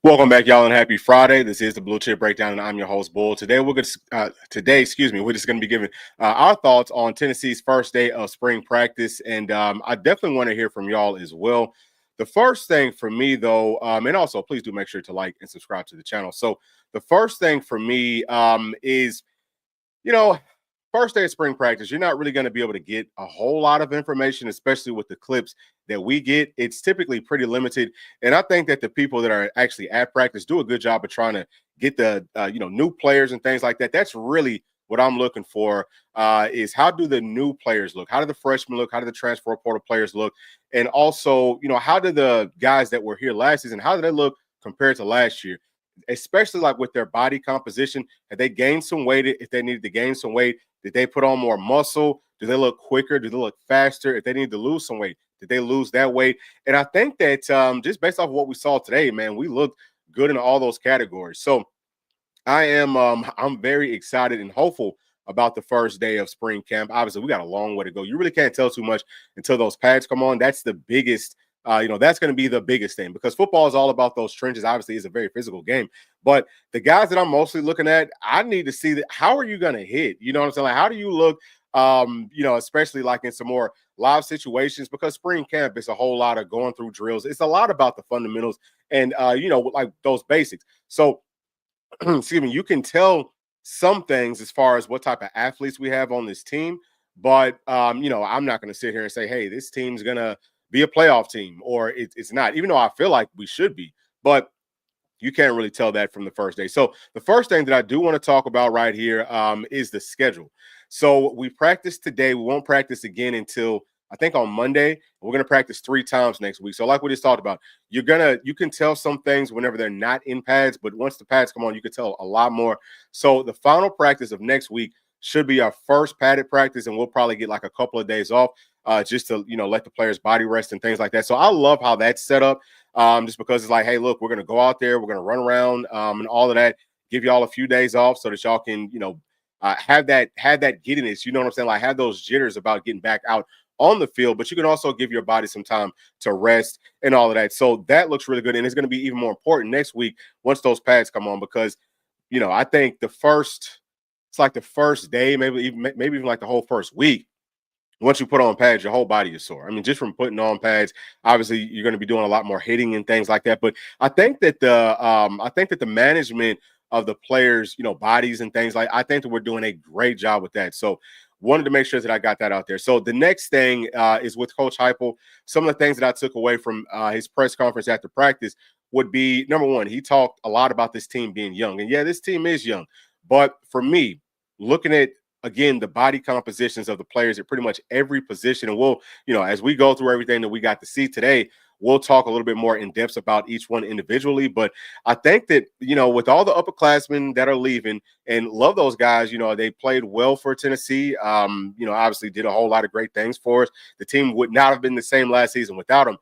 Welcome back, y'all, and happy Friday. This is the Bluechip Breakdown, and I'm your host, Bull. Today, we're just going to be giving our thoughts on Tennessee's first day of spring practice, and I definitely want to hear from y'all as well. The first thing for me, though, and also please do make sure to like and subscribe to the channel. So, the first thing for me is, you know, first day of spring practice, you're not really going to be able to get a whole lot of information, especially with the clips that we get. It's typically pretty limited. And I think that the people that are actually at practice do a good job of trying to get the, new players and things like that. That's really what I'm looking for is how do the new players look? How do the freshmen look? How do the transfer portal players look? And also, how do the guys that were here last season, how do they look compared to last year? Especially like with their body composition, have they gained some weight? If they needed to gain some weight, did they put on more muscle? Do they look quicker? Do they look faster? If they need to lose some weight, did they lose that weight? And I think that just based off of what we saw today, man, we looked good in all those categories. So I'm very excited and hopeful about the first day of spring camp. Obviously, we got a long way to go. You really can't tell too much until those pads come on. That's the biggest that's going to be the biggest thing because football is all about those trenches. Obviously, it's a very physical game. But the guys that I'm mostly looking at, I need to see that. How are you going to hit? You know what I'm saying? Like, how do you look? Especially like in some more live situations because spring camp is a whole lot of going through drills. It's a lot about the fundamentals and like those basics. So, excuse me, you can tell some things as far as what type of athletes we have on this team. But I'm not going to sit here and say, hey, this team's gonna be a playoff team, or it's not, even though I feel like we should be. But you can't really tell that from the first day. So the first thing that I do want to talk about right here is the schedule. So we practiced today. We won't practice again until I think on Monday. We're going to practice 3 times next week. So like we just talked about, you can tell some things whenever they're not in pads, but once the pads come on, you can tell a lot more. So the final practice of next week should be our first padded practice, and we'll probably get like a couple of days off just to let the players body rest and things like that. So I love how that's set up, just because it's like, hey, look, we're going to go out there, we're going to run around and all of that, give y'all a few days off so that y'all can have that giddiness, you know what I'm saying, like have those jitters about getting back out on the field, but you can also give your body some time to rest and all of that. So that looks really good, and it's going to be even more important next week once those pads come on, because I think it's like the first day, maybe even like the whole first week. Once you put on pads, your whole body is sore. I mean, just from putting on pads, obviously you're going to be doing a lot more hitting and things like that. But I think that the management of the players, bodies and things I think that we're doing a great job with that. So wanted to make sure that I got that out there. So the next thing is with Coach Heupel. Some of the things that I took away from his press conference after practice would be, number one, he talked a lot about this team being young. And yeah, this team is young. But for me, looking at, again, the body compositions of the players at pretty much every position. And we'll, as we go through everything that we got to see today, we'll talk a little bit more in depth about each one individually. But I think that, with all the upperclassmen that are leaving, and love those guys, they played well for Tennessee. Obviously did a whole lot of great things for us. The team would not have been the same last season without them.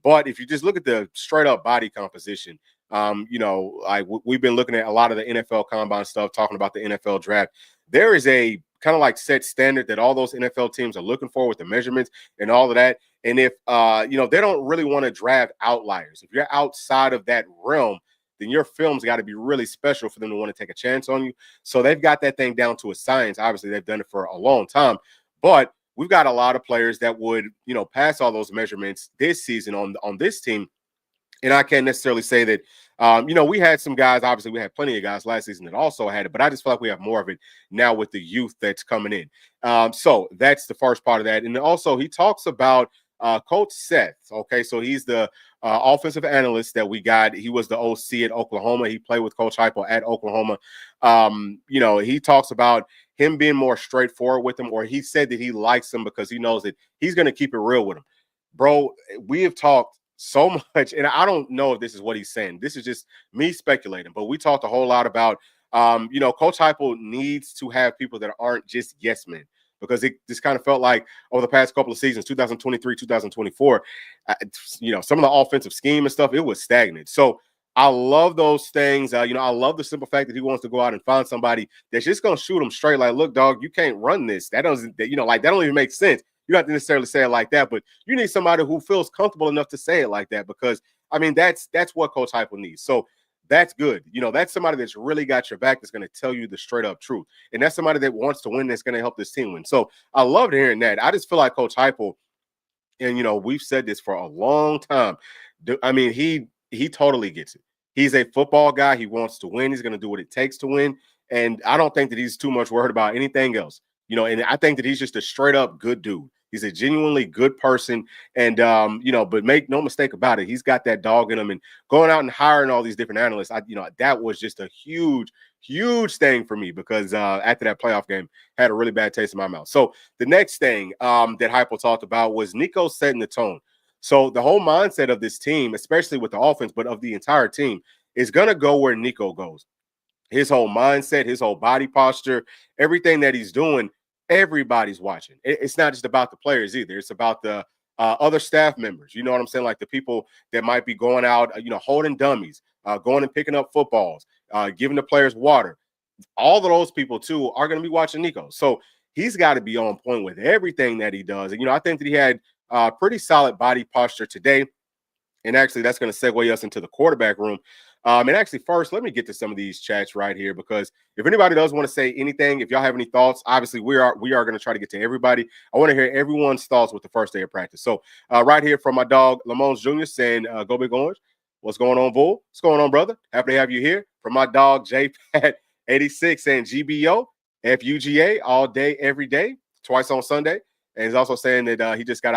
But if you just look at the straight up body composition, like we've been looking at a lot of the NFL combine stuff, talking about the NFL draft. There is a kind of like set standard that all those NFL teams are looking for with the measurements and all of that. And if they don't really want to draft outliers. If you're outside of that realm, then your film's got to be really special for them to want to take a chance on you. So they've got that thing down to a science. Obviously, they've done it for a long time, but we've got a lot of players that would, pass all those measurements this season on this team. And I can't necessarily say that, we had some guys, obviously we had plenty of guys last season that also had it, but I just feel like we have more of it now with the youth that's coming in. So that's the first part of that. And also he talks about Coach Seth. Okay, so he's the offensive analyst that we got. He was the OC at Oklahoma. He played with Coach Heupel at Oklahoma. He talks about him being more straightforward with him, or he said that he likes him because he knows that he's going to keep it real with him. Bro, we have talked so much, and I don't know if this is what he's saying. This is just me speculating, but we talked a whole lot about, Coach Heupel needs to have people that aren't just yes men, because it just kind of felt like over the past couple of seasons, 2023, 2024, some of the offensive scheme and stuff, it was stagnant. So I love those things. I love the simple fact that he wants to go out and find somebody that's just going to shoot him straight. Like, look, dog, you can't run this. That doesn't, that don't even make sense. You don't have to necessarily say it like that, but you need somebody who feels comfortable enough to say it like that, because I mean, that's what Coach Heupel needs. So that's good. That's somebody that's really got your back, that's going to tell you the straight up truth. And that's somebody that wants to win, that's going to help this team win. So I loved hearing that. I just feel like Coach Heupel, and we've said this for a long time. I mean, he totally gets it. He's a football guy. He wants to win. He's going to do what it takes to win. And I don't think that he's too much worried about anything else. And I think that he's just a straight up good dude. He's a genuinely good person. And but make no mistake about it, he's got that dog in him. And going out and hiring all these different analysts, that was just a huge thing for me, because after that playoff game, had a really bad taste in my mouth. So the next thing that Heupel talked about was Nico setting the tone. So the whole mindset of this team, especially with the offense, but of the entire team, is going to go where Nico goes. His whole mindset, his whole body posture, everything that he's doing, everybody's watching. It's not just about the players either. It's about the other staff members. You know what I'm saying? Like the people that might be going out, holding dummies, going and picking up footballs, giving the players water. All of those people, too, are going to be watching Nico. So he's got to be on point with everything that he does. And, I think that he had pretty solid body posture today. And actually, that's going to segue us into the quarterback room. And actually, first, let me get to some of these chats right here, because if anybody does want to say anything, if y'all have any thoughts, obviously we are going to try to get to everybody. I want to hear everyone's thoughts with the first day of practice. So right here from my dog, Lamons Jr. saying, go Big Orange. What's going on, Bull? What's going on, brother? Happy to have you here. From my dog, JPat86 saying GBO, FUGA, all day, every day, twice on Sunday. And he's also saying that he just got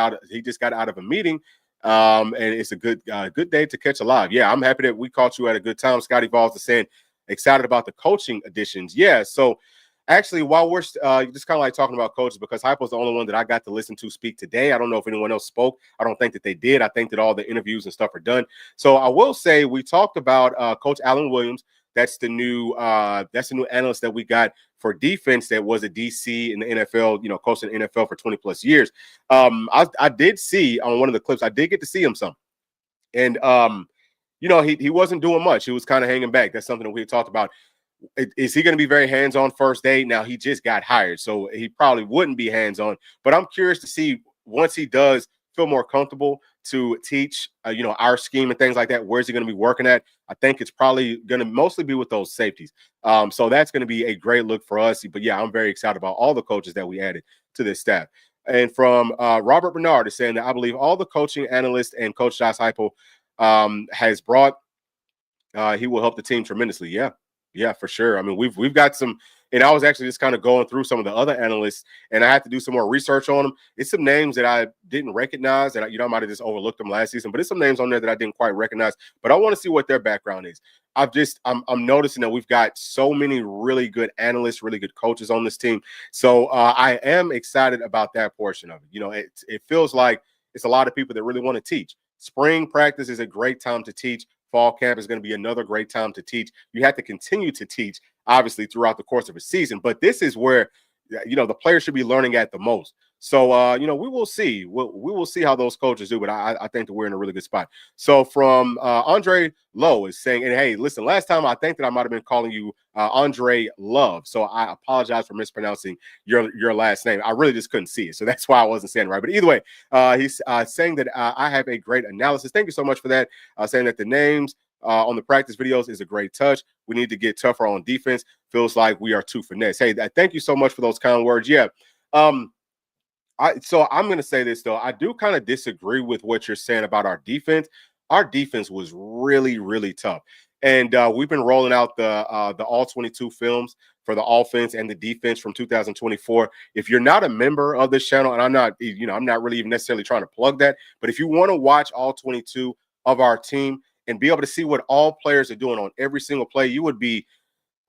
out of a meeting. And it's a good day to catch a live. Yeah, I'm happy that we caught you at a good time. Scotty Balls is saying excited about the coaching additions. Yeah, so actually, while we're just kind of like talking about coaches, because Heupel's the only one that I got to listen to speak today. I don't know if anyone else spoke. I don't think that they did. I think that all the interviews and stuff are done. So I will say we talked about Coach Allen Williams. That's the new analyst that we got for defense, that was a DC in the NFL, coached in the NFL for 20 plus years. I did see on one of the clips, I did get to see him some. And he wasn't doing much. He was kind of hanging back. That's something that we talked about. Is he going to be very hands-on first day? Now, he just got hired, so he probably wouldn't be hands-on. But I'm curious to see, once he does feel more comfortable to teach, our scheme and things like that, where's he going to be working at? I think it's probably going to mostly be with those safeties. So that's going to be a great look for us. But, yeah, I'm very excited about all the coaches that we added to this staff. And from Robert Bernard is saying that I believe all the coaching analysts and Coach Josh Heupel has brought, he will help the team tremendously. Yeah, for sure. I mean, we've got some, and I was actually just kind of going through some of the other analysts, and I had to do some more research on them. It's some names that I didn't recognize, and I might have just overlooked them last season, but it's some names on there that I didn't quite recognize. But I want to see what their background is. I'm noticing that we've got so many really good analysts, really good coaches on this team. So I am excited about that portion of it. It feels like it's a lot of people that really want to teach. Spring practice is a great time to teach. Fall camp is going to be another great time to teach. You have to continue to teach, obviously, throughout the course of a season. But this is where, the players should be learning at the most. So, we will see. We will see how those coaches do. But I think that we're in a really good spot. So from Andre Lowe is saying, and hey, listen, last time I think that I might have been calling you Andre Love. So I apologize for mispronouncing your last name. I really just couldn't see it. So that's why I wasn't saying it right. But either way, he's saying that I have a great analysis. Thank you so much for that. Saying that the names on the practice videos is a great touch. We need to get tougher on defense. Feels like we are too finesse. Hey, thank you so much for those kind words. Yeah. So I'm going to say this, though. I do kind of disagree with what you're saying about our defense. Our defense was really, really tough. And we've been rolling out the all 22 films for the offense and the defense from 2024. If you're not a member of this channel, and I'm not really even necessarily trying to plug that, but if you want to watch all 22 of our team and be able to see what all players are doing on every single play, you would be,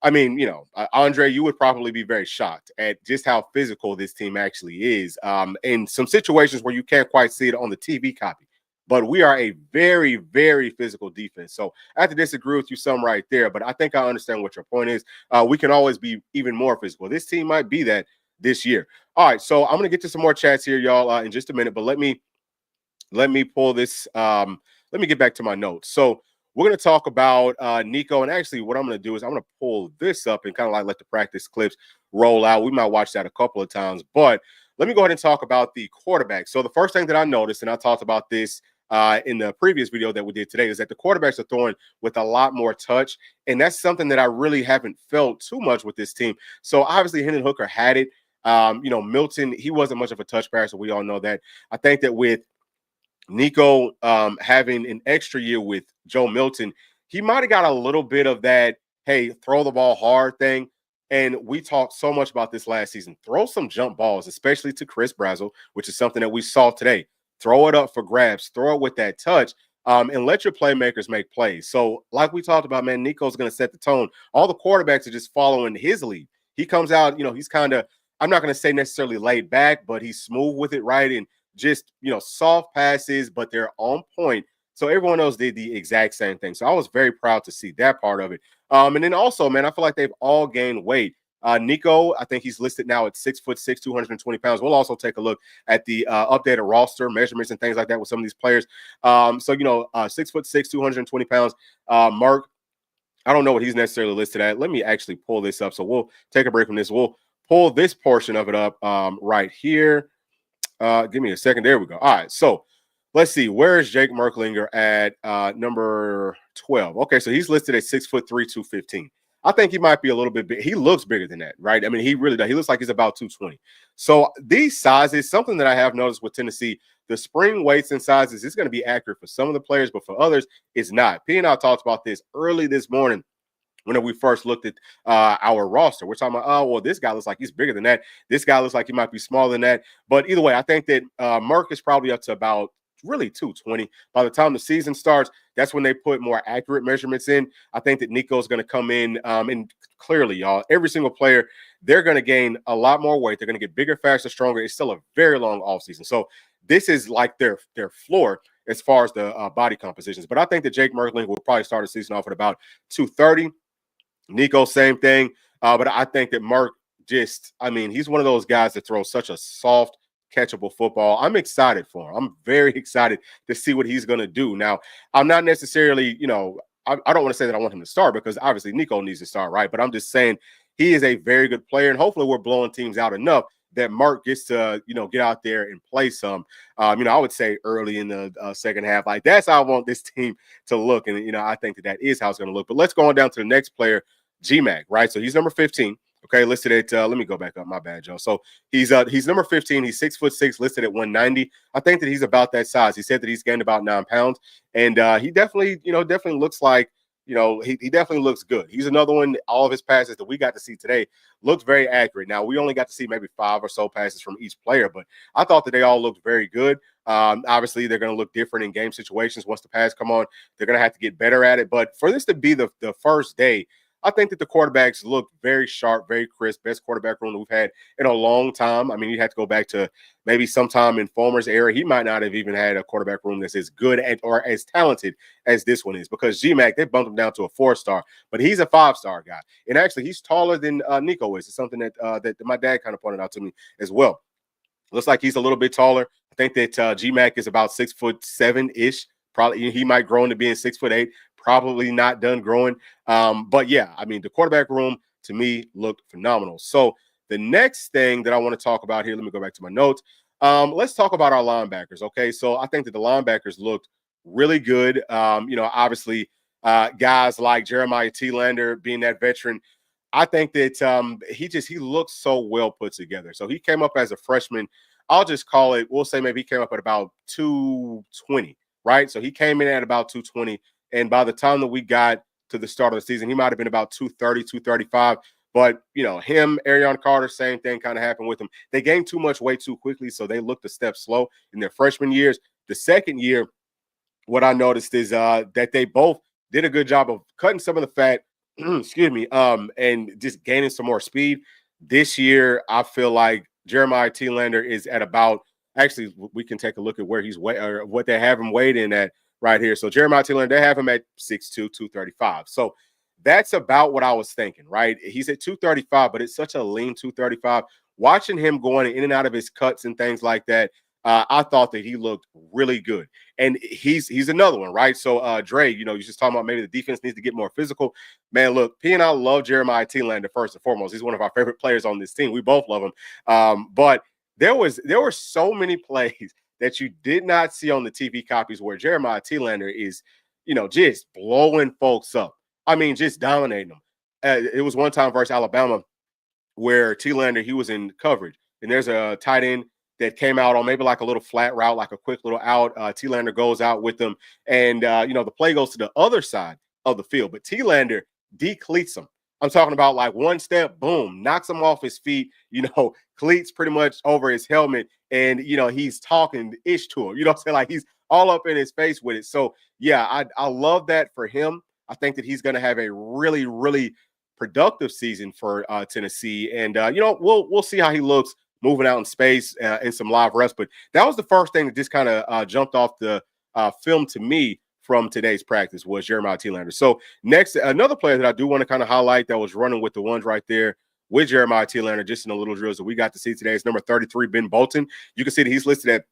Andre, you would probably be very shocked at just how physical this team actually is. In some situations where you can't quite see it on the TV copy. But we are a very, very physical defense. So I have to disagree with you some right there, but I think I understand what your point is. We can always be even more physical. This team might be that this year. All right, so I'm going to get to some more chats here, y'all, in just a minute. But let me pull this. Let me get back to my notes. So we're going to talk about Nico. And actually, what I'm going to do is I'm going to pull this up and kind of like let the practice clips roll out. We might watch that a couple of times. But let me go ahead and talk about the quarterback. So the first thing that I noticed, and I talked about this in the previous video that we did today, is that the quarterbacks are throwing with a lot more touch. And that's something that I really haven't felt too much with this team. So obviously Hendon Hooker had it. Milton, he wasn't much of a touch passer. We all know that. I think that with Nico having an extra year with Joe Milton, he might have got a little bit of that, hey, throw the ball hard thing. And we talked so much about this last season. Throw some jump balls, especially to Chris Brazzell, which is something that we saw today. Throw it up for grabs, throw it with that touch, and let your playmakers make plays. So, like we talked about, man, Nico's going to set the tone. All the quarterbacks are just following his lead. He comes out, he's kind of, I'm not going to say necessarily laid back, but he's smooth with it, right? And just, soft passes, but they're on point. So everyone else did the exact same thing. So I was very proud to see that part of it. And then also, man, I feel like they've all gained weight. Nico, I think he's listed now at 6'6", 220 pounds. We'll also take a look at the updated roster measurements and things like that with some of these players. 6'6", 220 pounds. Mark, I don't know what he's necessarily listed at. Let me actually pull this up. So we'll take a break from this. We'll pull this portion of it up right here. Give me a second. There we go. All right. So let's see. Where is Jake Merklinger at number 12? Okay. So he's listed at 6'3", 215. I think he might be a little bit big. He looks bigger than that, right? I mean, he really does. He looks like he's about 220. So these sizes, something that I have noticed with Tennessee, the spring weights and sizes is going to be accurate for some of the players, but for others, it's not. P and I talked about this early this morning when we first looked at our roster. We're talking about, oh, well, this guy looks like he's bigger than that. This guy looks like he might be smaller than that. But either way, I think that Merck is probably up to about really 220. By the time the season starts, that's when they put more accurate measurements in. I think that Nico's going to come in, and clearly, y'all, every single player, they're going to gain a lot more weight. They're going to get bigger, faster, stronger. It's still a very long offseason. So this is like their floor as far as the body compositions. But I think that Jake Merkling will probably start the season off at about 230. Nico, same thing. But I think that Mark he's one of those guys that throws such a soft, catchable football. I'm excited for him. I'm very excited to see what he's going to do. Now, I'm not necessarily, I don't want to say that I want him to start because obviously Nico needs to start, right? But I'm just saying he is a very good player, and hopefully we're blowing teams out enough that Mark gets to, get out there and play some. I would say early in the second half. Like, that's how I want this team to look. And, I think that is how it's going to look. But let's go on down to the next player, G-Mac, right? So he's number 15. Okay, listed at, let me go back up. My bad, Joe. So he's number 15. He's 6'6", listed at 190. I think that he's about that size. He said that he's gained about 9 pounds. And he definitely, definitely looks like, he definitely looks good. He's another one. All of his passes that we got to see today looked very accurate. Now, we only got to see maybe 5 or so passes from each player, but I thought that they all looked very good. Obviously, they're going to look different in game situations. Once the pass come on, they're going to have to get better at it. But for this to be the first day, I think that the quarterbacks look very sharp, very crisp, best quarterback room that we've had in a long time. I mean, you'd have to go back to maybe sometime in Fulmer's era. He might not have even had a quarterback room that's as good or as talented as this one is, because G-Mac, they bumped him down to a 4-star, but he's a 5-star guy. And actually, he's taller than Nico is. It's something that my dad kind of pointed out to me as well. Looks like he's a little bit taller. I think that G-Mac is about 6'7"-ish. Probably he might grow into being 6'8". Probably not done growing. But yeah, I mean, the quarterback room to me looked phenomenal. So the next thing that I want to talk about here, let me go back to my notes. Let's talk about our linebackers. Okay. So I think that the linebackers looked really good. Obviously, guys like Jeremiah Thielander being that veteran, I think that he looks so well put together. So he came up as a freshman. I'll just call it, we'll say maybe he came up at about 220, right? So he came in at about 220. And by the time that we got to the start of the season, he might have been about 230, 235. But, him, Arion Carter, same thing kind of happened with him. They gained too much weight too quickly, so they looked a step slow in their freshman years. The second year, what I noticed is that they both did a good job of cutting some of the fat, excuse me, and just gaining some more speed. This year, I feel like Jeremiah Thielander is at about, actually, we can take a look at where he's or what they have him weighed in at right here. So Jeremiah Thielander, they have him at 6'2", 235. So that's about what I was thinking, right? He's at 235, but it's such a lean 235. Watching him going in and out of his cuts and things like that, I thought that he looked really good. And he's another one, right? So Dre, you're just talking about maybe the defense needs to get more physical. Man, look, P and I love Jeremiah Thielander first and foremost. He's one of our favorite players on this team. We both love him. But there were so many plays that you did not see on the TV copies where Jeremiah Telander is, just blowing folks up. I mean, just dominating them. It was one time versus Alabama where Telander, he was in coverage, and there's a tight end that came out on maybe like a little flat route, like a quick little out. Telander goes out with them, and the play goes to the other side of the field, but Telander decleats him. I'm talking about like one step, boom, knocks him off his feet, cleats pretty much over his helmet, and he's talking ish to him. I'm saying? Like he's all up in his face with it. So yeah, I love that for him. I think that he's going to have a really, really productive season for Tennessee, and we'll see how he looks moving out in space in some live reps. But that was the first thing that just kind of jumped off the film to me from today's practice was Jeremiah Telander. So next, another player that I do want to kind of highlight that was running with the ones right there with Jeremiah Telander, just in the little drills that we got to see today, is number 33, Ben Bolton. You can see that he's listed at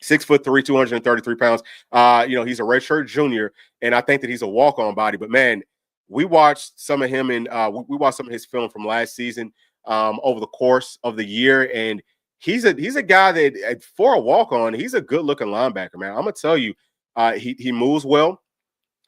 6'3", 233 pounds. He's a redshirt junior, and I think that he's a walk-on body. But man, we watched some of him and we watched some of his film from last season over the course of the year, and he's a guy that for a walk-on, he's a good-looking linebacker, man. I'm gonna tell you, he moves well.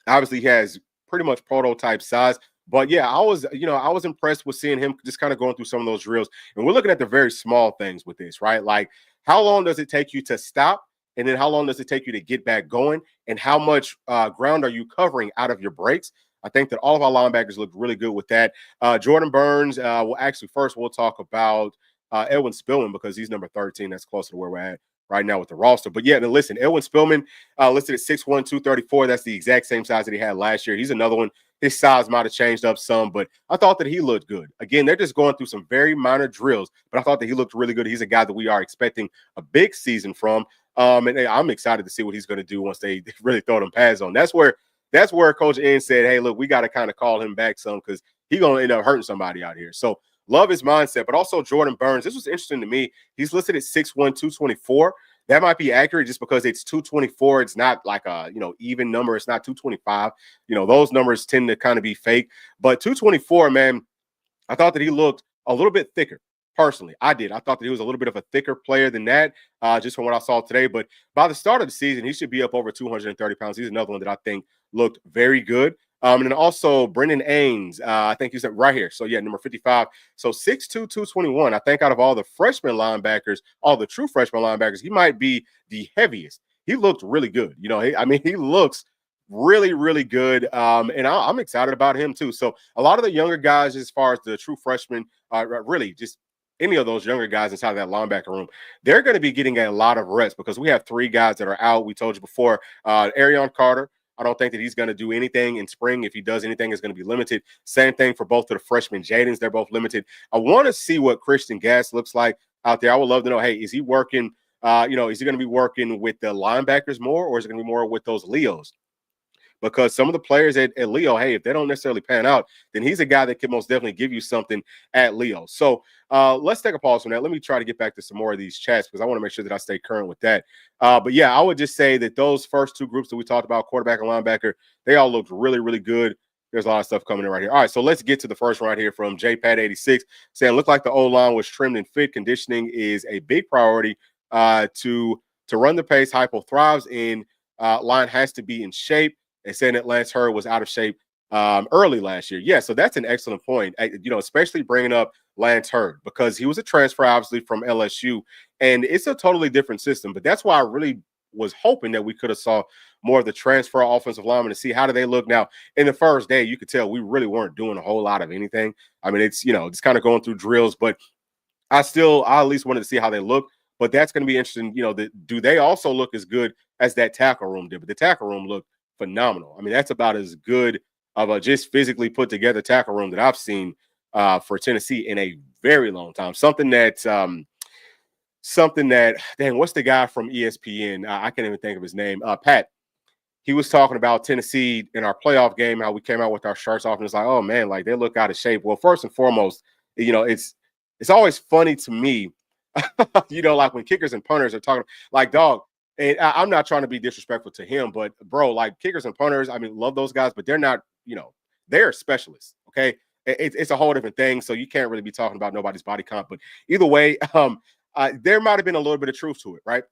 Obviously, he has pretty much prototype size. But yeah, I was impressed with seeing him just kind of going through some of those drills. And we're looking at the very small things with this, right? Like, how long does it take you to stop? And then how long does it take you to get back going? And how much ground are you covering out of your breaks? I think that all of our linebackers look really good with that. Jordan Burns, we'll talk about Edwin Spillman because he's number 13. That's closer to where we're at right now with the roster. But yeah, listen, Edwin Spillman listed at 6'1", 234. That's the exact same size that he had last year. He's another one. His size might have changed up some, but I thought that he looked good. Again, they're just going through some very minor drills, but I thought that he looked really good. He's a guy that we are expecting a big season from. And I'm excited to see what he's going to do once they really throw them pads on. That's where Coach N said, hey, look, we got to kind of call him back some because he's going to end up hurting somebody out here. So love his mindset, but also Jordan Burns. This was interesting to me. He's listed at 6'1", 224. That might be accurate just because it's 224. It's not like a, even number. It's not 225. Those numbers tend to kind of be fake. But 224, man, I thought that he looked a little bit thicker. Personally, I did. I thought that he was a little bit of a thicker player than that, just from what I saw today. But by the start of the season, he should be up over 230 pounds. He's another one that I think looked very good. And then also Brendan Ains, I think he's right here. So, yeah, number 55. So 6'2", 221. I think out of all the freshman linebackers, all the true freshman linebackers, he might be the heaviest. He looked really good. He looks really, really good. And I'm excited about him too. So a lot of the younger guys, as far as the true freshmen, really just any of those younger guys inside that linebacker room, they're going to be getting a lot of reps because we have 3 guys that are out. We told you before, Arion Carter. I don't think that he's going to do anything in spring. If he does anything, it's going to be limited. Same thing for both of the freshmen Jadens. They're both limited. I want to see what Christian Gass looks like out there. I would love to know, hey, is he working, is he going to be working with the linebackers more, or is it going to be more with those Leos? Because some of the players at Leo, hey, if they don't necessarily pan out, then he's a guy that can most definitely give you something at Leo. So let's take a pause from that. Let me try to get back to some more of these chats because I want to make sure that I stay current with that. But yeah, I would just say that those first 2 groups that we talked about, quarterback and linebacker, they all looked really, really good. There's a lot of stuff coming in right here. All right, so let's get to the first one right here from JPad86 saying, looked like the O-line was trimmed and fit. Conditioning is a big priority to run the pace Hypo thrives in. Line has to be in shape. And saying that Lance Hurd was out of shape early last year. Yeah, so that's an excellent point, especially bringing up Lance Hurd because he was a transfer, obviously, from LSU. And it's a totally different system. But that's why I really was hoping that we could have saw more of the transfer offensive linemen to see how do they look. Now, in the first day, you could tell we really weren't doing a whole lot of anything. I mean, it's, it's kind of going through drills. But I at least wanted to see how they look. But that's going to be interesting. Do they also look as good as that tackle room did? But the tackle room looked phenomenal. I mean, that's about as good of a just physically put together tackle room that I've seen for Tennessee in a very long time. Something that, dang, what's the guy from ESPN? I can't even think of his name. Pat. He was talking about Tennessee in our playoff game, how we came out with our shirts off, and it's like, oh man, like they look out of shape. Well, first and foremost, it's always funny to me, like when kickers and punters are talking, like, dog. And I'm not trying to be disrespectful to him, but bro, like kickers and punters, I mean, love those guys, but they're not, they're specialists. Okay. It's a whole different thing. So you can't really be talking about nobody's body comp, but either way, there might've been a little bit of truth to it. Right.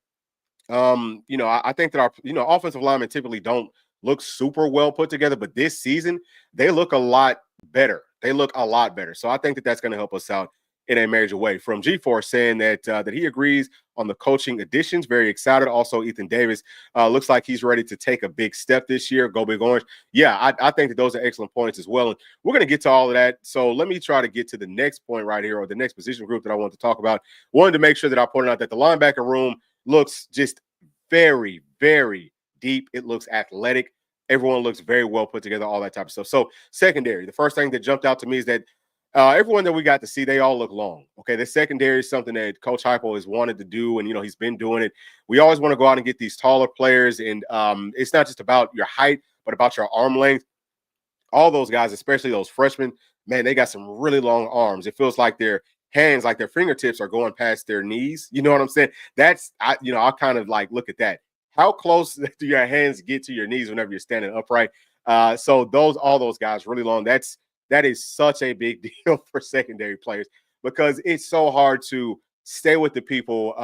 I think that our offensive linemen typically don't look super well put together, but this season they look a lot better. They look a lot better. So I think that that's going to help us out in a major way. From G4 saying that he agrees on the coaching additions, very excited. Also, Ethan Davis looks like he's ready to take a big step this year. Go Big Orange. Yeah, I think that those are excellent points as well. And we're going to get to all of that. So let me try to get to the next point right here, or the next position group that I want to talk about. Wanted to make sure that I pointed out that the linebacker room looks just very, very deep. It looks athletic. Everyone looks very well put together, all that type of stuff. So secondary, the first thing that jumped out to me is that everyone that we got to see, they all look long. Okay, the secondary is something that Coach Heupel has wanted to do, and he's been doing it. We always want to go out and get these taller players, and it's not just about your height, but about your arm length. All those guys, especially those freshmen, man, they got some really long arms. It feels like their hands, like their fingertips, are going past their knees. You know what I'm saying? I kind of like look at that. How close do your hands get to your knees whenever you're standing upright? So all those guys really long. That is such a big deal for secondary players, because it's so hard to stay with the people,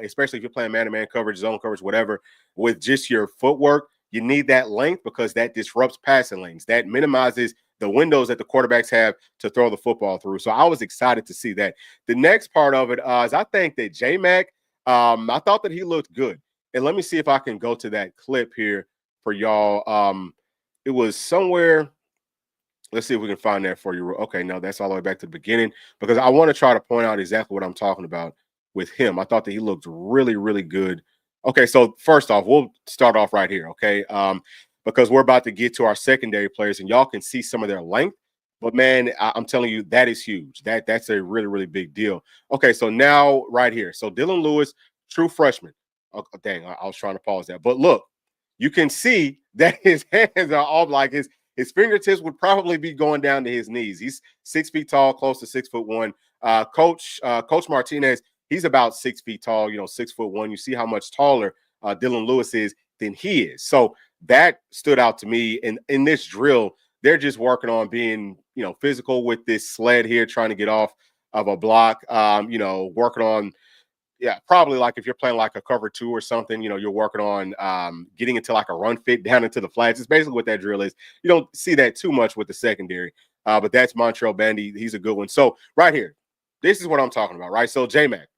especially if you're playing man-to-man coverage, zone coverage, whatever, with just your footwork. You need that length because that disrupts passing lanes. That minimizes the windows that the quarterbacks have to throw the football through. So I was excited to see that. The next part of it is I think that J-Mac, I thought that he looked good. And let me see if I can go to that clip here for y'all. It was somewhere. Let's see if we can find that for you. Okay, no, that's all the way back to the beginning, because I want to try to point out exactly what I'm talking about with him. I thought that he looked really, really good. Okay, so first off, we'll start off right here, okay? Because we're about to get to our secondary players, and y'all can see some of their length. But, man, I'm telling you, that is huge. That's a really, really big deal. Okay, so now right here. So Dylan Lewis, true freshman. Oh, dang, I was trying to pause that. But, look, you can see that his hands are all like his fingertips would probably be going down to his knees. He's 6 feet tall, close to 6'1". Coach Martinez, he's about 6 feet tall, 6'1". You see how much taller Dylan Lewis is than he is. So that stood out to me. And in this drill, they're just working on being, physical with this sled here, trying to get off of a block, working on, yeah, probably like if you're playing like a cover 2 or something, you're working on getting into like a run fit down into the flats. It's basically what that drill is. You don't see that too much with the secondary, but that's Montreal Bandy. He's a good one. So right here, this is what I'm talking about, right? So J-Mac,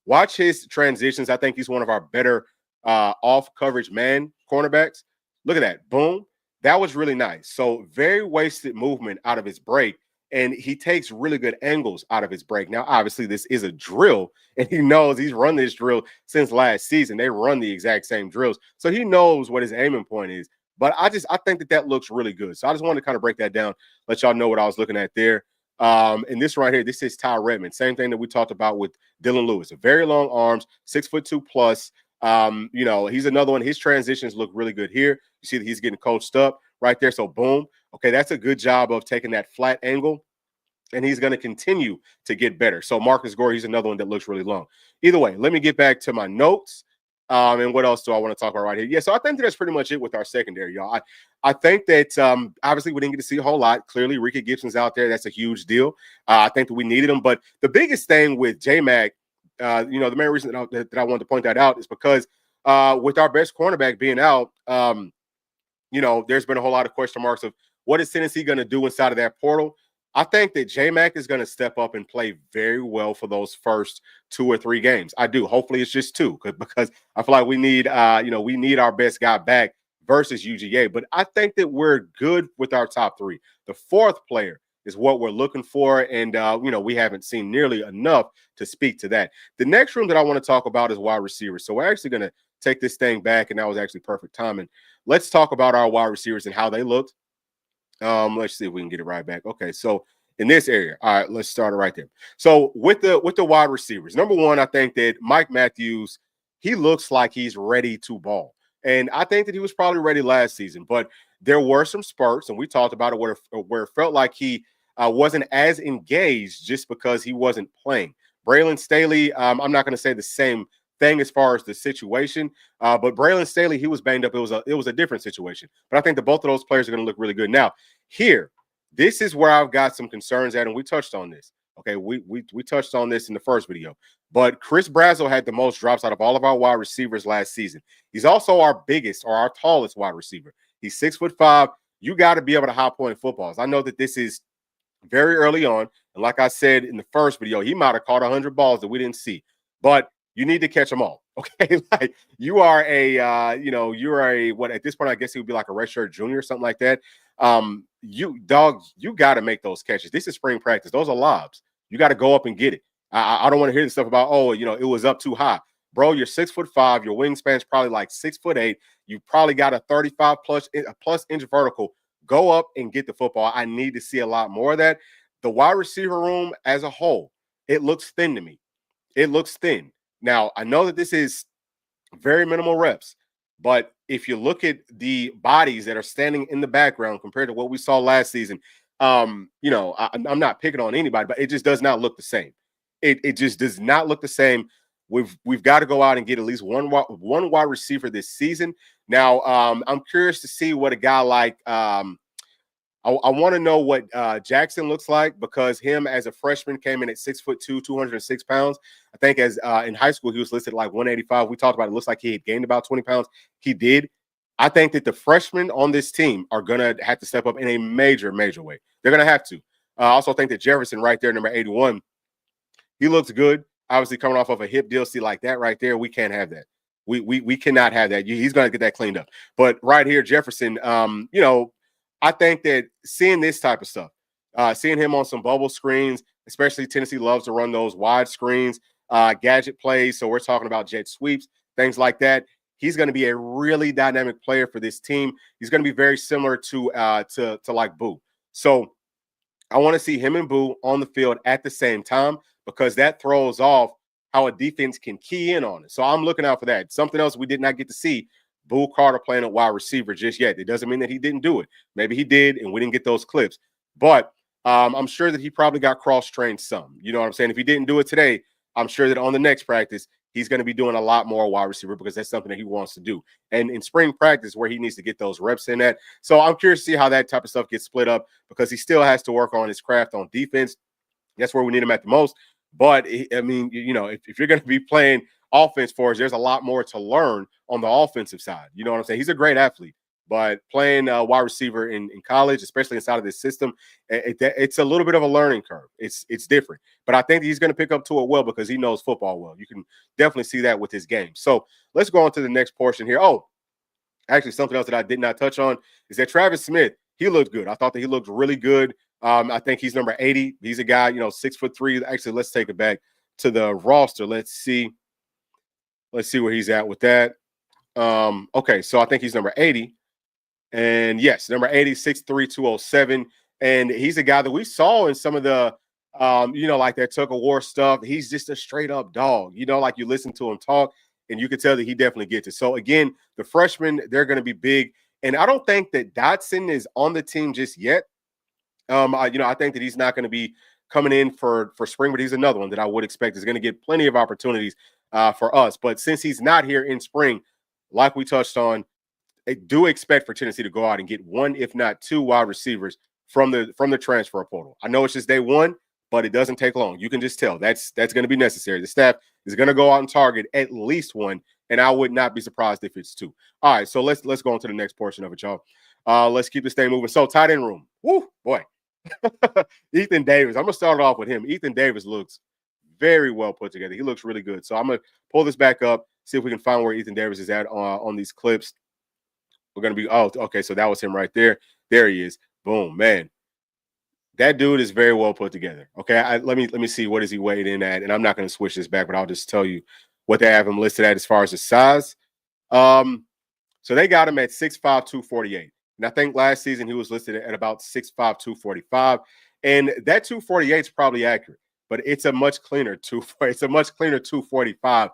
watch his transitions. I think he's one of our better off coverage man cornerbacks. Look at that. Boom. That was really nice. So very wasted movement out of his break. And he takes really good angles out of his break. Now, obviously, this is a drill, and he knows he's run this drill since last season. They run the exact same drills. So he knows what his aiming point is. But I think that looks really good. So I just wanted to kind of break that down, let y'all know what I was looking at there. And this right here, this is Ty Redmond. Same thing that we talked about with Dylan Lewis. Very long arms, 6'2" plus. He's another one. His transitions look really good here. You see that he's getting coached up right there. So boom. Okay, that's a good job of taking that flat angle, and he's going to continue to get better. So Marcus Gore, he's another one that looks really long. Either way, let me get back to my notes. And what else do I want to talk about right here? Yeah, so I think that's pretty much it with our secondary, y'all. I think that obviously we didn't get to see a whole lot. Clearly, Ricky Gibson's out there. That's a huge deal. I think that we needed him. But the biggest thing with J-Mac, the main reason that I wanted to point that out is because with our best cornerback being out, there's been a whole lot of question marks of what is Tennessee going to do inside of that portal. I think that J-Mac is going to step up and play very well for those first 2 or 3 games. I do. Hopefully it's just 2, because I feel like we need our best guy back versus UGA. But I think that we're good with our top 3. The 4th player is what we're looking for, and we haven't seen nearly enough to speak to that. The next room that I want to talk about is wide receivers. So we're actually going to take this thing back, and that was actually perfect timing. Let's talk about our wide receivers and how they looked. Let's see if we can get it right back. Okay, so in this area, all right, let's start it right there. So with the wide receivers, number one, I think that Mike Matthews, he looks like he's ready to ball. And I think that he was probably ready last season, but there were some spurts, and we talked about it where it felt like he wasn't as engaged just because he wasn't playing. Braylon Staley, I'm not going to say the same thing as far as the situation, but Braylon Staley, he was banged up. It was a different situation. But I think that both of those players are going to look really good. Now, this is where I've got some concerns at, and we touched on this. Okay, we touched on this in the first video, but Chris Brazzell had the most drops out of all of our wide receivers last season. He's also our biggest or our tallest wide receiver. He's 6'5". You got to be able to high point footballs. I know that this is very early on, and like I said in the first video, he might have caught 100 balls that we didn't see, but you need to catch them all. Okay, like you are you're a what at this point I guess he would be like a redshirt junior or something like that. You got to make those catches. This is spring practice. Those are lobs. You got to go up and get it. I don't want to hear the stuff about it was up too high, bro. You're 6'5". Your wingspan's probably like 6'8". You probably got a 35 plus inch vertical. Go up and get the football. I need to see a lot more of that. The wide receiver room as a whole, it looks thin to me. It looks thin. Now, I know that this is very minimal reps, but if you look at the bodies that are standing in the background compared to what we saw last season, I'm not picking on anybody, but it just does not look the same. It just does not look the same. We've got to go out and get at least one wide receiver this season. Now, I'm curious to see what a guy like I want to know what Jackson looks like, because him as a freshman came in at 6'2", 206 pounds. I think as in high school, he was listed like 185. We talked about it. Looks like he had gained about 20 pounds. He did. I think that the freshmen on this team are going to have to step up in a major, major way. They're going to have to. I also think that Jefferson right there, number 81, he looks good. Obviously coming off of a hip deal. See, like that right there, we can't have that. We cannot have that. He's going to get that cleaned up. But right here, Jefferson, I think that seeing this type of stuff, seeing him on some bubble screens, especially Tennessee loves to run those wide screens, gadget plays. So we're talking about jet sweeps, things like that. He's going to be a really dynamic player for this team. He's going to be very similar to like Boo. So I want to see him and Boo on the field at the same time, because that throws off how a defense can key in on it. So I'm looking out for that. Something else we did not get to see, Boo Carter playing a wide receiver just yet. It doesn't mean that he didn't do it. Maybe he did, and we didn't get those clips. But I'm sure that he probably got cross-trained some. You know what I'm saying? If he didn't do it today, I'm sure that on the next practice, he's going to be doing a lot more wide receiver, because that's something that he wants to do. And in spring practice, where he needs to get those reps in at. So I'm curious to see how that type of stuff gets split up, because he still has to work on his craft on defense. That's where we need him at the most. But, I mean, if you're going to be playing offense for us, there's a lot more to learn on the offensive side. You know what I'm saying? He's a great athlete, but playing wide receiver in college, especially inside of this system, it's a little bit of a learning curve. It's different, but I think he's going to pick up to it well, because he knows football well. You can definitely see that with his game. So let's go on to the next portion here. Oh, actually, something else that I did not touch on is that Travis Smith, he looked good. I thought that he looked really good. I think he's number 80. He's a guy, 6'3". Actually, let's take it back to the roster. Let's see where he's at with that. Okay, so I think he's number 80. And yes, number 80, 6'3", 207. And he's a guy that we saw in some of the, like that Tucker War stuff. He's just a straight up dog. Like you listen to him talk, and you can tell that he definitely gets it. So again, the freshmen, they're going to be big. And I don't think that Dotson is on the team just yet. I think that he's not going to be coming in for spring, but he's another one that I would expect is going to get plenty of opportunities for us. But since he's not here in spring, like we touched on, I do expect for Tennessee to go out and get one, if not two, wide receivers from the transfer portal. I know it's just day one, but it doesn't take long. You can just tell that's going to be necessary. The staff is going to go out and target at least one, and I would not be surprised if it's two. All right, so let's go on to the next portion of it, y'all. Let's keep this thing moving. So tight end room. Woo, boy. Ethan Davis. I'm going to start off with him. Ethan Davis looks very well put together. He looks really good. So I'm going to pull this back up, see if we can find where Ethan Davis is at on these clips. We're going to be, okay, so that was him right there. There he is. Boom, man. That dude is very well put together. Okay, let me see what is he weighed in at, and I'm not going to switch this back, but I'll just tell you what they have him listed at as far as his size. So they got him at 6'5", 248. And I think last season he was listed at about 6'5", 245. And that 248 is probably accurate, but it's a much cleaner 245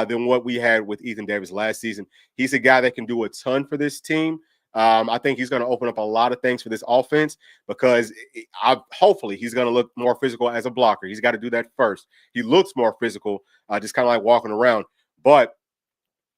than what we had with Ethan Davis last season. He's a guy that can do a ton for this team. I think he's going to open up a lot of things for this offense, because hopefully he's going to look more physical as a blocker. He's got to do that first. He looks more physical, just kind of like walking around. But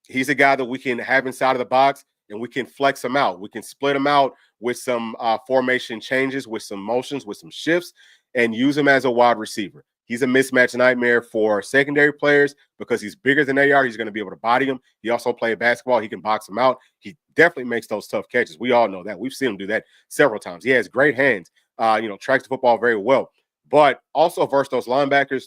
he's a guy that we can have inside of the box, and we can flex him out. We can split him out with some formation changes, with some motions, with some shifts, and use him as a wide receiver. He's a mismatch nightmare for secondary players because he's bigger than they are. He's going to be able to body them. He also plays basketball. He can box them out. He definitely makes those tough catches. We all know that. We've seen him do that several times. He has great hands, tracks the football very well. But also versus those linebackers,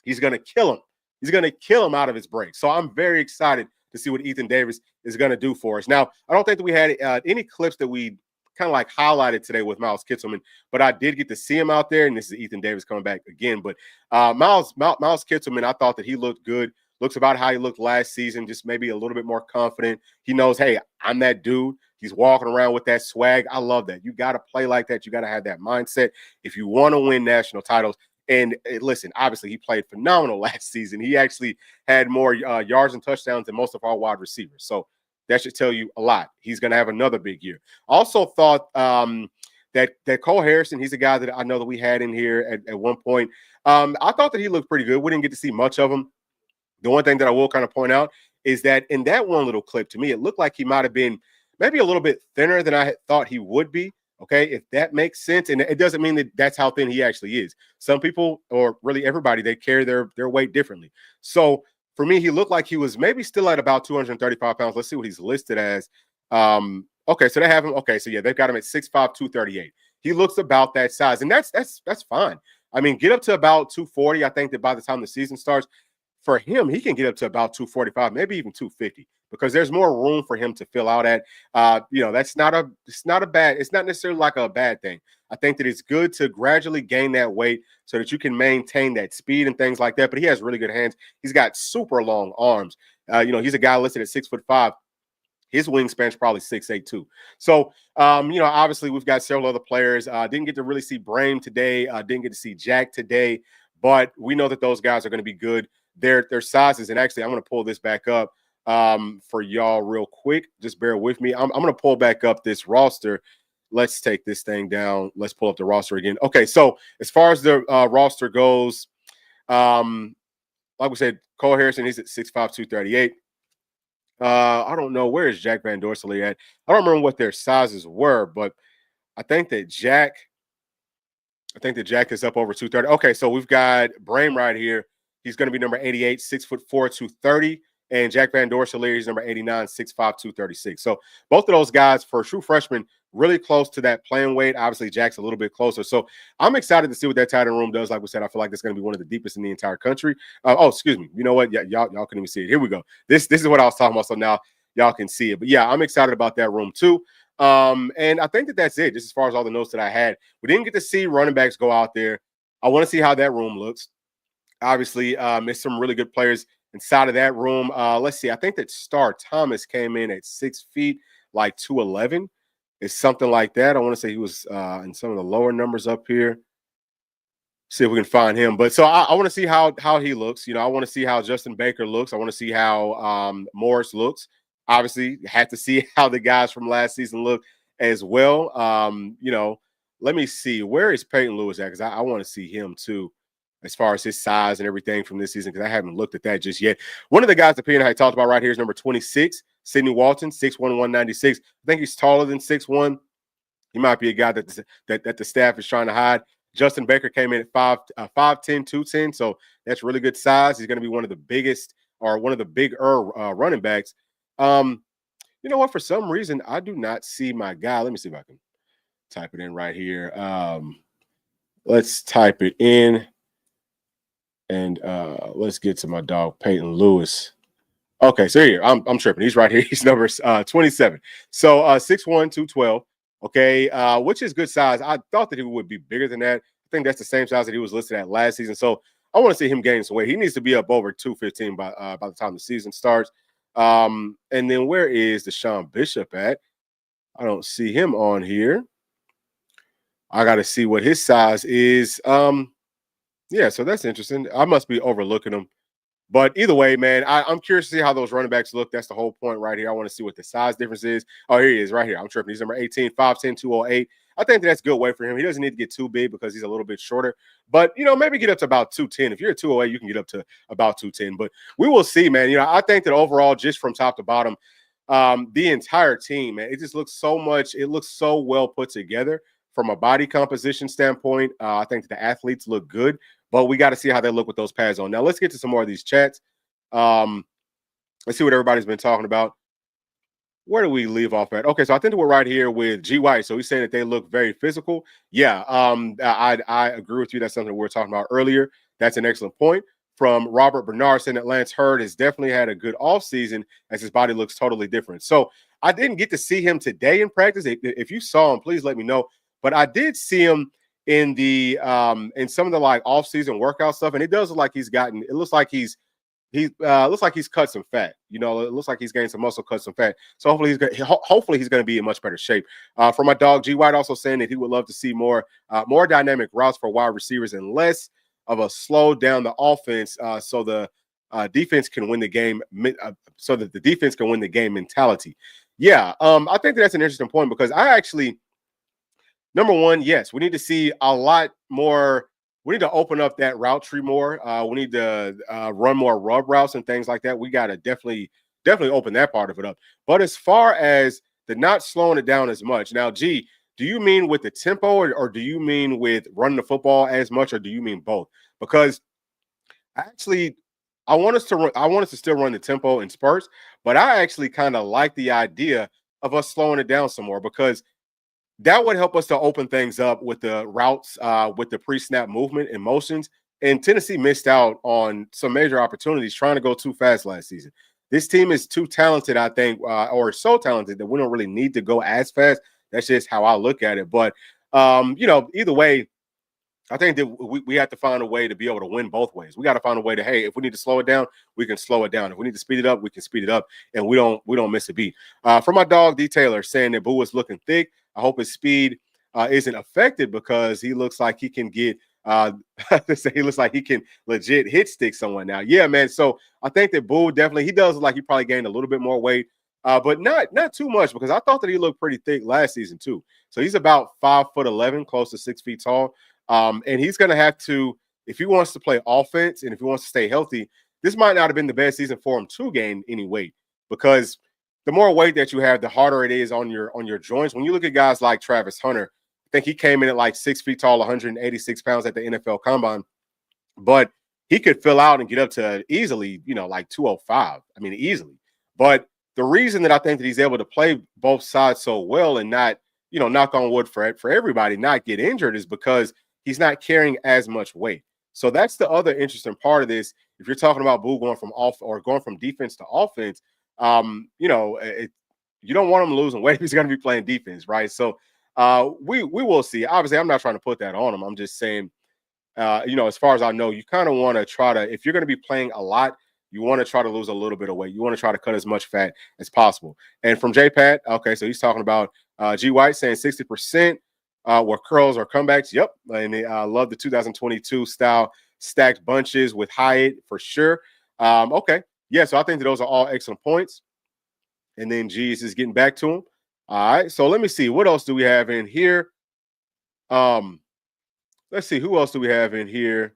he's going to kill him. He's going to kill him out of his break. So I'm very excited to see what Ethan Davis is going to do for us. Now, I don't think that we had any clips that we kind of like highlighted today with Miles Kitselman, but I did get to see him out there, and this is Ethan Davis coming back again. But Miles Kitselman, I thought that he looked good. Looks about how he looked last season, just maybe a little bit more confident. He knows, hey, I'm that dude. He's walking around with that swag. I love that. You got to play like that. You got to have that mindset if you want to win national titles. And listen, obviously, he played phenomenal last season. He actually had more yards and touchdowns than most of our wide receivers. So that should tell you a lot. He's going to have another big year. Also thought that Cole Harrison, he's a guy that I know that we had in here at one point. I thought that he looked pretty good. We didn't get to see much of him. The one thing that I will kind of point out is that in that one little clip, to me, it looked like he might have been maybe a little bit thinner than I thought he would be. Okay, if that makes sense. And it doesn't mean that that's how thin he actually is. Some people, or really everybody, they carry their weight differently. So for me, he looked like he was maybe still at about 235 pounds. Let's see what he's listed as. Okay, so they have him. Okay, so yeah, they've got him at 6'5", 238. He looks about that size, and that's fine. I mean, get up to about 240. I think that by the time the season starts, for him, he can get up to about 245, maybe even 250, because there's more room for him to fill out at. It's not necessarily like a bad thing. I think that it's good to gradually gain that weight so that you can maintain that speed and things like that. But he has really good hands. He's got super long arms. He's a guy listed at 6'5". His wingspan's probably 6'8" too. So, obviously we've got several other players. Didn't get to really see Brame today. Didn't get to see Jack today. But we know that those guys are going to be good. Their sizes, and actually I'm going to pull this back up for y'all real quick. Just bear with me. I'm going to pull back up this roster. Let's take this thing down. Let's pull up the roster again. Okay, so as far as the roster goes, like we said, Cole Harrison, he's at 6'5", 238. I don't know, where is Jack Van Dorsely at? I don't remember what their sizes were, but I think that Jack is up over 230. Okay, so we've got Brame right here. He's going to be number 88, 6'4", 230. And Jack Van Dorsely is number 89, 6'5", 236. So both of those guys, for a true freshman, really close to that playing weight. Obviously, Jack's a little bit closer. So I'm excited to see what that tight end room does. Like we said, I feel like it's going to be one of the deepest in the entire country. Excuse me. You know what? Yeah, y'all couldn't even see it. Here we go. This is what I was talking about. So now y'all can see it. But yeah, I'm excited about that room too. And I think that that's it, just as far as all the notes that I had. We didn't get to see running backs go out there. I want to see how that room looks. Obviously, there's some really good players inside of that room. Let's see. I think that Star Thomas came in at 6 feet, like 211. It's something like that. I want to say he was in some of the lower numbers up here. See if we can find him. But so I want to see how he looks. I want to see how Justin Baker looks. I want to see how Morris looks. Obviously, had to see how the guys from last season look as well. Let me see. Where is Peyton Lewis at? Because I want to see him too, as far as his size and everything from this season, because I haven't looked at that just yet. One of the guys that P and I talked about right here is number 26, Sidney Walton, 6'1", 196. I think he's taller than 6'1". He might be a guy that the staff is trying to hide. Justin Baker came in at 5'10", 210, so that's really good size. He's going to be one of the biggest, or one of the bigger running backs. You know what? For some reason, I do not see my guy. Let me see if I can type it in right here. Let's type it in. And let's get to my dog, Peyton Lewis. Okay, so here, I'm tripping. He's right here. He's number 27. So 6'1", 212. Okay, which is good size. I thought that he would be bigger than that. I think that's the same size that he was listed at last season. So I want to see him gain some weight. He needs to be up over 215 by the time the season starts. And then where is Deshaun Bishop at? I don't see him on here. I got to see what his size is. Yeah, so that's interesting. I must be overlooking them. But either way, man, I'm curious to see how those running backs look. That's the whole point right here. I want to see what the size difference is. Oh, here he is right here. I'm tripping. He's number 18, 5'10", 208. I think that's a good weight for him. He doesn't need to get too big because he's a little bit shorter. But, maybe get up to about 210. If you're at 208, you can get up to about 210. But we will see, man. I think that overall, just from top to bottom, the entire team, man, it just looks so much. It looks so well put together from a body composition standpoint. I think the athletes look good, but we got to see how they look with those pads on. Now let's get to some more of these chats. Let's see what everybody's been talking about. Where do we leave off at? Okay, so I think that we're right here with G White. So he's saying that they look very physical. Yeah, I agree with you. That's something that we were talking about earlier. That's an excellent point. From Robert Bernard saying that Lance Hurd has definitely had a good offseason as his body looks totally different. So I didn't get to see him today in practice. If you saw him, please let me know. But I did see him in the in some of the like offseason workout stuff, and it does look like he's gotten. It looks like he's looks like he's cut some fat. You know, it looks like he's gained some muscle, cut some fat. So hopefully he's going to be in much better shape. For my dog G White, also saying that he would love to see more dynamic routes for wide receivers and less of a slow down the offense, so the defense can win the game. So that the defense can win the game mentality. Yeah, I think that's an interesting point because I actually, number one, yes, we need to see a lot more. We need to open up that route tree more. We need to run more rub routes and things like that. We got to definitely open that part of it up. But as far as the not slowing it down as much, now, G, do you mean with the tempo or do you mean with running the football as much, or do you mean both? Because actually, I want us to still run the tempo in spurts, but I actually kind of like the idea of us slowing it down some more because that would help us to open things up with the routes, with the pre-snap movement and motions. And Tennessee missed out on some major opportunities trying to go too fast last season. This team is too talented, I think, or so talented that we don't really need to go as fast. That's just how I look at it. But, either way, I think that we have to find a way to be able to win both ways. We got to find a way to, hey, if we need to slow it down, we can slow it down. If we need to speed it up, we can speed it up, and we don't miss a beat. For my dog detailer saying that Boo is looking thick, I hope his speed isn't affected because he looks like he can get he looks like he can legit hit stick someone now. Yeah, man. So I think that Boo definitely, he does look like he probably gained a little bit more weight, but not too much because I thought that he looked pretty thick last season too. So he's about 5'11", close to 6 feet tall. And he's going to have to, if he wants to play offense and if he wants to stay healthy, this might not have been the best season for him to gain any weight because the more weight that you have, the harder it is on your joints. When you look at guys like Travis Hunter, I think he came in at like 6 feet tall, 186 pounds at the NFL Combine, but he could fill out and get up to easily, like 205. I mean, easily. But the reason that I think that he's able to play both sides so well and not, knock on wood for everybody, not get injured is because he's not carrying as much weight. So that's the other interesting part of this. If you're talking about Boo going from defense to offense, you don't want him losing weight if he's going to be playing defense, right? So we will see. Obviously, I'm not trying to put that on him. I'm just saying, as far as I know, you kind of want to try to, if you're going to be playing a lot, you want to try to lose a little bit of weight. You want to try to cut as much fat as possible. And from J Pat, okay, so he's talking about G White saying 60%. Where curls or comebacks. Yep. And I love the 2022 style stacked bunches with Hyatt for sure. Okay. Yeah. So I think that those are all excellent points. And then G's is getting back to him. All right. So let me see. What else do we have in here? Let's see. Who else do we have in here?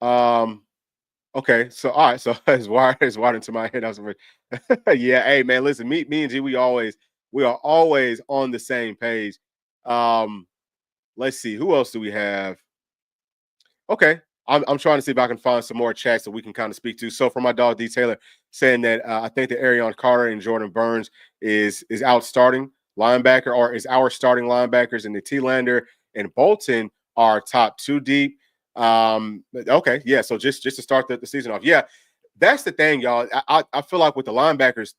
Okay. So, all right. So it's wired into my head. Yeah. Hey, man, listen, me and G, we are always on the same page. Let's see. Who else do we have? Okay. I'm trying to see if I can find some more chats that we can kind of speak to. So for my dog detailer saying that I think that Arion Carter and Jordan Burns is out starting linebacker or is our starting linebackers, and the T-Lander and Bolton are top 2 deep. Okay. Yeah. So just to start the season off. Yeah. That's the thing, y'all. I feel like with the linebackers,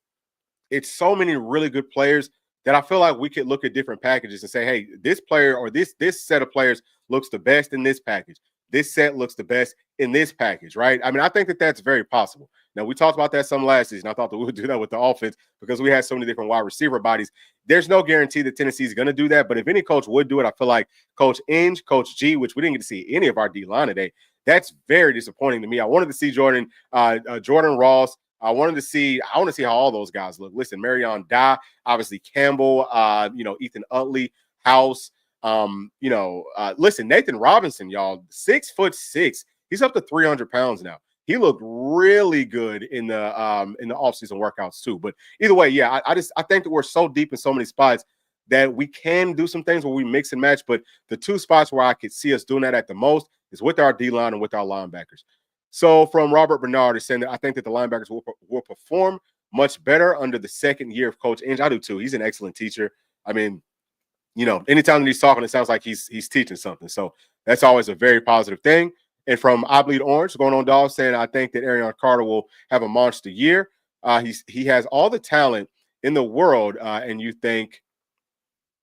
it's so many really good players that I feel like we could look at different packages and say, hey, this player or this set of players looks the best in this package. This set looks the best in this package, right? I mean, I think that that's very possible. Now, we talked about that some last season. I thought that we would do that with the offense because we had so many different wide receiver bodies. There's no guarantee that Tennessee is going to do that, but if any coach would do it, I feel like Coach Inge, Coach G, which we didn't get to see any of our D-line today, that's very disappointing to me. I wanted to see Jordan Ross. I want to see how all those guys look. Listen, Marion Dye, obviously Campbell, Ethan Utley, House. Listen, Nathan Robinson, y'all, 6'6". He's up to 300 pounds now. he looked really good in the offseason workouts too. But either way, yeah, I think that we're so deep in so many spots that we can do some things where we mix and match. But the two spots where I could see us doing that at the most is with our D line and with our linebackers. So from Robert Bernard is saying that I think that the linebackers will perform much better under the second year of Coach Inge. I do too. He's an excellent teacher. I mean, anytime that he's talking, it sounds like he's teaching something. So that's always a very positive thing. And from I Bleed Orange, going on dog, saying I think that Arion Carter will have a monster year. He has all the talent in the world, and you think,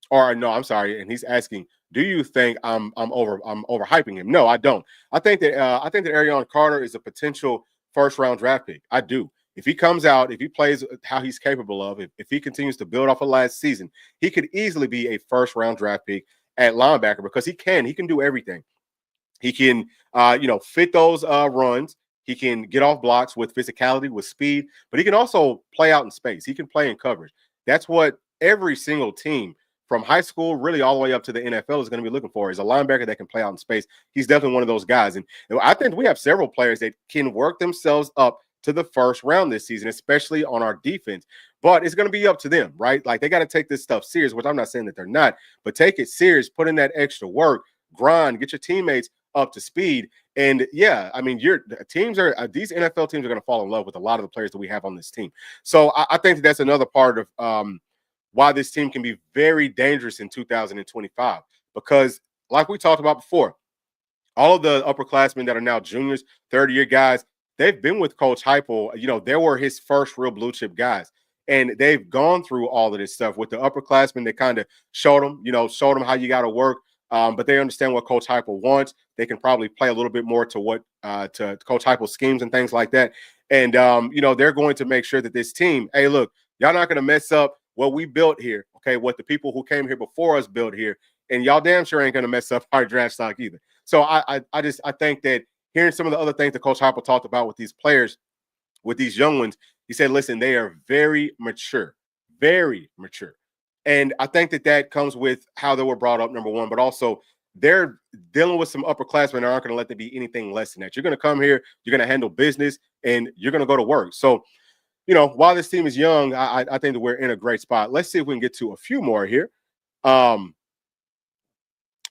or no, I'm sorry, and he's asking, do you think I'm overhyping him? No, I don't. I think that Arion Carter is a potential first round draft pick. I do. If he comes out, if he plays how he's capable of, if he continues to build off of last season, he could easily be a first round draft pick at linebacker because he can do everything. He can, fit those runs. He can get off blocks with physicality, with speed, but he can also play out in space. He can play in coverage. That's what every single team from high school, really all the way up to the NFL is going to be looking for, is a linebacker that can play out in space. He's definitely one of those guys. And I think we have several players that can work themselves up to the first round this season, especially on our defense. But it's going to be up to them, right? Like they got to take this stuff serious, which I'm not saying that they're not, but take it serious, put in that extra work, grind, get your teammates up to speed. And yeah, I mean, these NFL teams are going to fall in love with a lot of the players that we have on this team. So I think that's another part of why this team can be very dangerous in 2025, because like we talked about before, all of the upperclassmen that are now juniors, third-year guys, they've been with Coach Heupel. They were his first real blue chip guys. And they've gone through all of this stuff with the upperclassmen. They kind of showed them how you got to work. But they understand what Coach Heupel wants. They can probably play a little bit more to what to Coach Heupel's schemes and things like that. And they're going to make sure that this team, hey, look, y'all not going to mess up what we built here, okay? What the people who came here before us built here, and y'all damn sure ain't going to mess up our draft stock either. So I think that hearing some of the other things that Coach Heupel talked about with these players, with these young ones, he said, listen, they are very mature, very mature. And I think that comes with how they were brought up, number one, but also they're dealing with some upperclassmen that aren't going to let them be anything less than that. You're going to come here, you're going to handle business, and you're going to go to work. So, while this team is young, I think that we're in a great spot. Let's see if we can get to a few more here.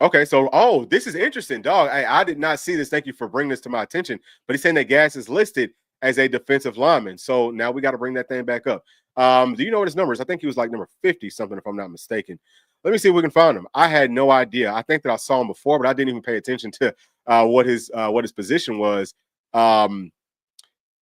Okay, so, this is interesting, dog. I did not see this. Thank you for bringing this to my attention. But he's saying that Gas is listed as a defensive lineman. So now we got to bring that thing back up. Do you know what his number is? I think he was like number 50 something, if I'm not mistaken. Let me see if we can find him. I had no idea. I think that I saw him before, but I didn't even pay attention to what his position was. I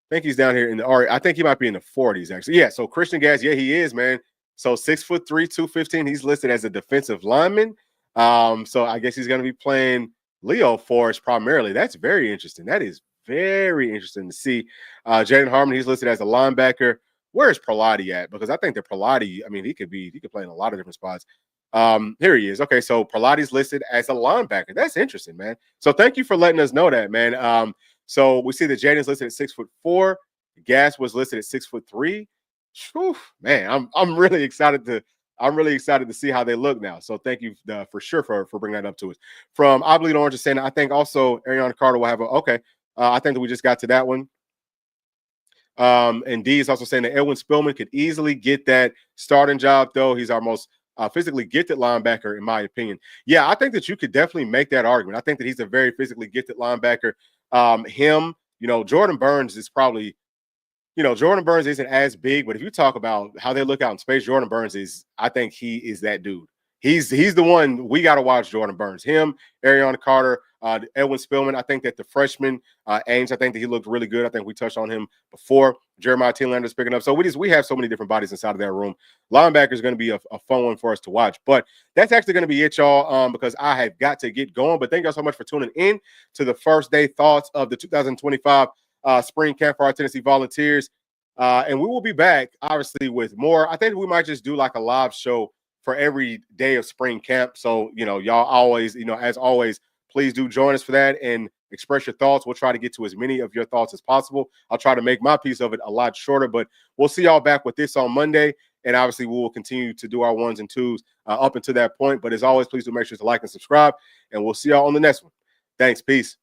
think he's down here I think he might be in the 40s, actually. Yeah, so Christian Gas, yeah, he is, man. So 6'3", 215. He's listed as a defensive lineman. So I guess he's going to be playing Leo for us primarily. That's very interesting. That is very interesting to see. Jaden Harmon, he's listed as a linebacker. Where is Prelati at? Because I think that Prelati, I mean, he could play in a lot of different spots. Here he is. Okay, so Prelati's listed as a linebacker. That's interesting, man. So thank you for letting us know that, man. So we see that Jaden's listed at 6'4". Gas was listed at 6'3". Whew, man, I'm really excited to see how they look now. So thank you for sure for bringing that up to us. From I Bleed Orange is saying, I think also Arion Carter will have I think that we just got to that one. And D is also saying that Edwin Spillman could easily get that starting job, though. He's our most physically gifted linebacker, in my opinion. Yeah, I think that you could definitely make that argument. I think that he's a very physically gifted linebacker. Jordan Burns is probably, Jordan Burns isn't as big, but if you talk about how they look out in space, Jordan Burns I think he is that dude. He's the one we got to watch. Jordan Burns, him, Arion Carter, Edwin Spillman. I think that the freshman Ames, I think that he looked really good. I think we touched on him before. Jeremiah Teenlander's picking up. So we have so many different bodies inside of that room. Linebacker is going to be a fun one for us to watch. But that's actually going to be it, y'all, because I have got to get going. But thank y'all so much for tuning in to the first day thoughts of the 2025 spring camp for our Tennessee Volunteers. And we will be back, obviously, with more. I think we might just do like a live show for every day of spring camp. So, y'all always, as always, please do join us for that and express your thoughts. We'll try to get to as many of your thoughts as possible. I'll try to make my piece of it a lot shorter, but we'll see y'all back with this on Monday. And obviously, we will continue to do our ones and twos up until that point. But as always, please do make sure to like and subscribe. And we'll see y'all on the next one. Thanks. Peace.